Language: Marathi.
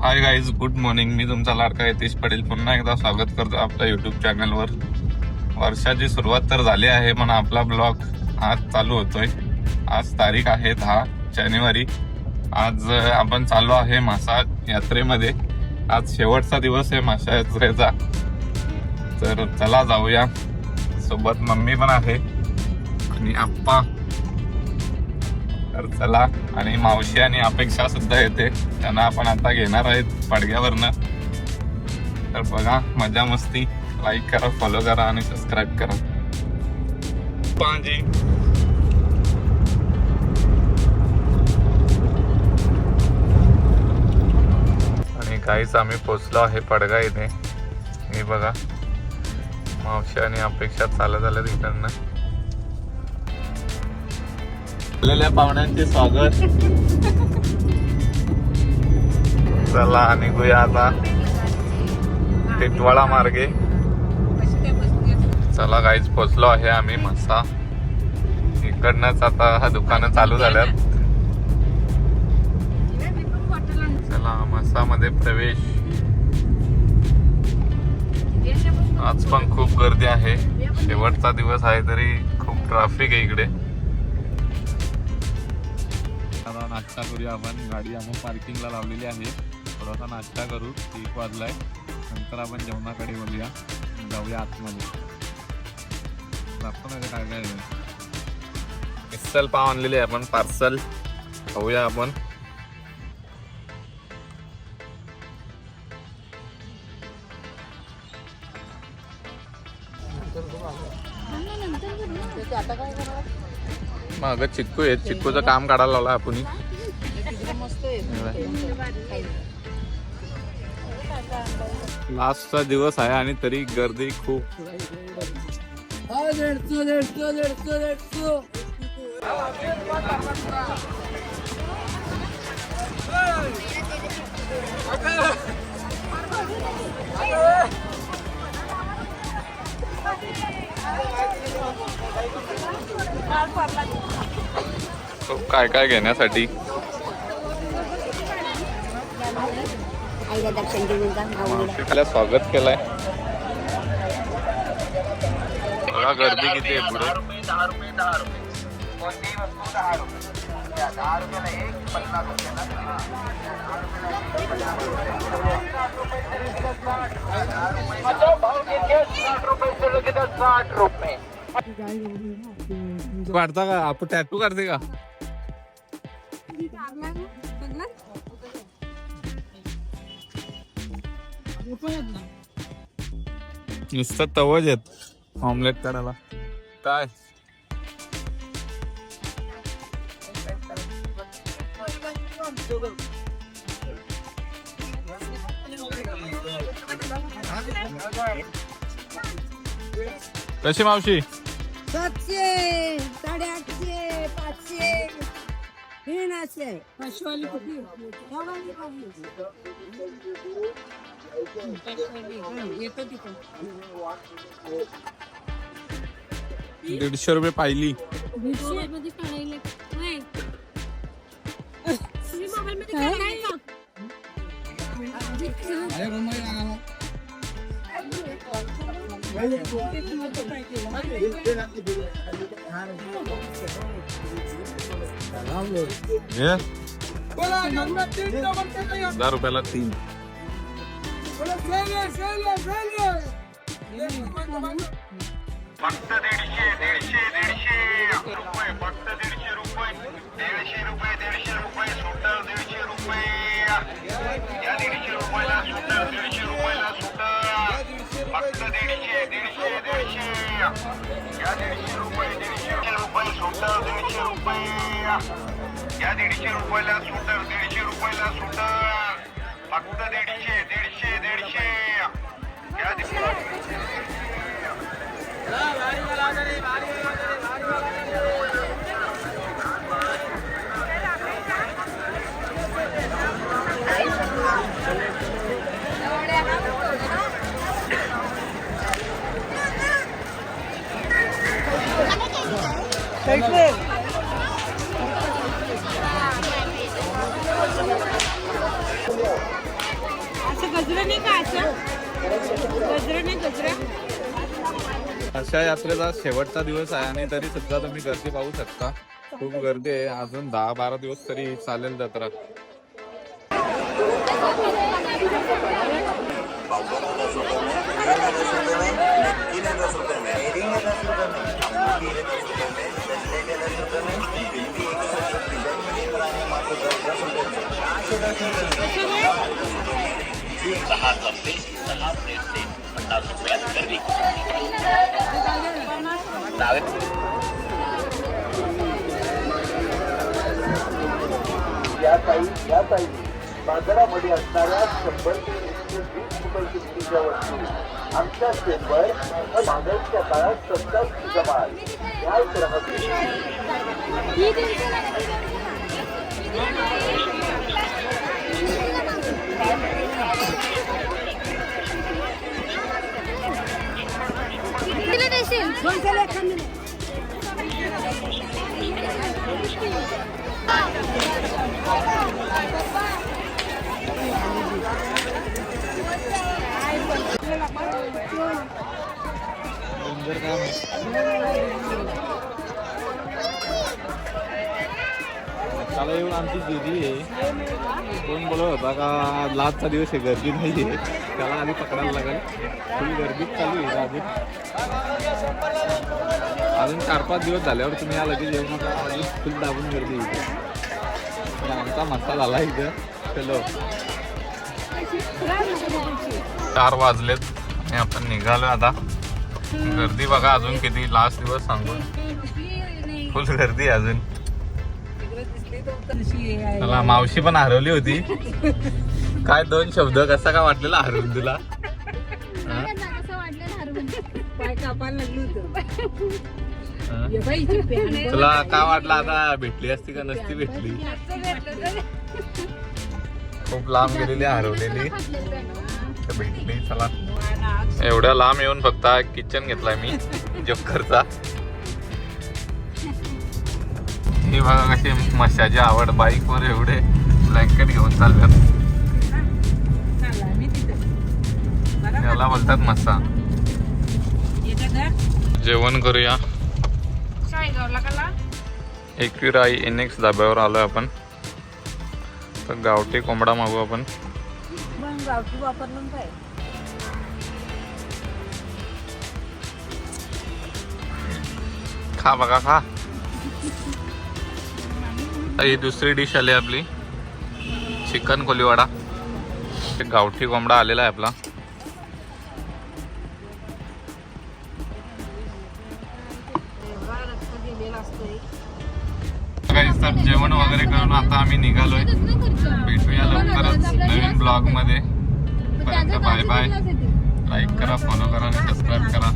हाय गाईज, गुड मॉर्निंग. मी तुमचा लाडका यतीश पटेल पुन्हा एकदा स्वागत करतो आपल्या युट्यूब चॅनलवर. वर्षाची सुरुवात तर झाली आहे पण आपला ब्लॉग आज चालू होतोय. आज तारीख आहे 10 जानेवारी. आज आपण चाललो आहे मासा यात्रेमध्ये. आज शेवटचा दिवस आहे मासा यात्रेचा, तर चला जाऊया. सोबत मम्मी पण आहे आणि आप्पा. तर चला, आणि मावशी आणि अपेक्षा सुद्धा येते, त्यांना आपण आता घेणार आहेत पडग्यावरनं. तर बघा, मजा मस्ती. लाईक करा, फॉलो करा आणि सबस्क्राईब करा. पाजी आणि काहीच आम्ही पोचलो आहे पडगा इथे. हे बघा, मावशी आणि अपेक्षा चालत आल्या तिकडनं. आलेल्या पाहुण्यांचे स्वागत. चला निघूया आता टिटवाळा मार्गे. चला गाईच, पोचलो आहे आम्ही मसा. इकडनंच आता हा दुकानं चालू झाल्यात. चला मसामध्ये प्रवेश. आज पण खूप गर्दी आहे. शेवटचा दिवस आहे तरी खूप ट्रॅफिक आहे इकडे. आता नाश्ता करूया आपण. गाडी आपण पार्किंगला लावलेली आहे. थोडासा नाश्ता करू. 1 वाजलाय. नंतर आपण जेवणाकडे बघूया. जाऊया आतमध्ये. काय काय मिसल पाव आणलेले आहे आपण, पार्सल खाऊया आपण. मग चिक्कू आहे, चिक्कूचं काम काढायला लावलं आपण. लास्टचा दिवस आहे आणि तरी गर्दी खूप. काय काय घेण्यासाठी. स्वागत केलंय. बघा गर्दी किती आहे पुढे. काढता का आपण? टॅटू काढते का? नुसतं तवच येत ऑमलेट करायला. काय कशी मावशी? 700, 850, 500. हे नाचे पाचशेवाली कुठली? 150 रुपये पाहिली. ₹10 3. फक्त 150 रुपये. फक्त 150 रुपये. 150 रुपये. 150 रुपये सुटर. 150 रुपये. या 150 रुपयाला सुटर. 150 रुपयाला सुटर. फक्त 150. या 150 रुपये. 150 रुपये सुटर. 150 रुपये. या 150 रुपयाला सुटर. 150 रुपयाला सुटर. फक्त 150. या 150. गजरा नाही का असं गजरा नाही गजरा अशा यात्रेचा शेवटचा दिवस आहे आणि तरी सुद्धा तुम्ही गर्दी पाहू शकता. खूप गर्दी आहे. अजून 10-12 दिवस तरी चालेल जत्रा. या ताई बाजारामध्ये असणाऱ्या 100 ते 120 रुपये किमतीच्या वस्तू आमच्या स्टेजवर महागाईच्या काळात 27 माल या ग्राहक त्याला येऊन आमची दीदी आहे. कोण बोलत होता का लास्टचा दिवस आहे गर्दी नाही आहे, त्याला आधी पकडायला लागेल. फुल गर्दीच चालू आहे अजून 4-5 दिवस झाल्यावर तुम्ही या लगेच येऊ नका. अजून फुल दाबून गर्दी इथे. आमचा मसाला आला इथं. चलो 4 वाजलेत आणि आपण निघालो आता. गर्दी बघा अजून किती. लास्ट दिवस सांगून फुल गर्दी आहे अजून. मला मावशी पण हरवली होती. काय 2 शब्द कसा काय वाटलेला हरवून तुला? तुला काय वाटलं आता भेटली असती का नसती भेटली? खूप लांब गेलेली हरवलेली तर भेटली. चला एवढ्या लांब येऊन फक्त किचन घेतलाय मी जोकरचा. हे बघा कशी मशाची आवड. बाईक वर एवढे ब्लँकेट घेऊन चालल्यात. याला बोलतात मसा. जेवण करूया. एकविराई NX धाब्यावर आलोय आपण. तर गावठी कोंबडा मागू आपण. गावठी वापरलं काय खा बघा खा. ही दुसरी डिश आली आपली चिकन कोलीवाडा. गावठी कोंबडा आलेला आहे आपला. तर जेवण वगैरे करून आता आम्ही निघालोय. भेटूया लवकरच नवीन ब्लॉग मध्ये. Bye bye. लाईक करा, फॉलो करा आणि सबस्क्राईब करा.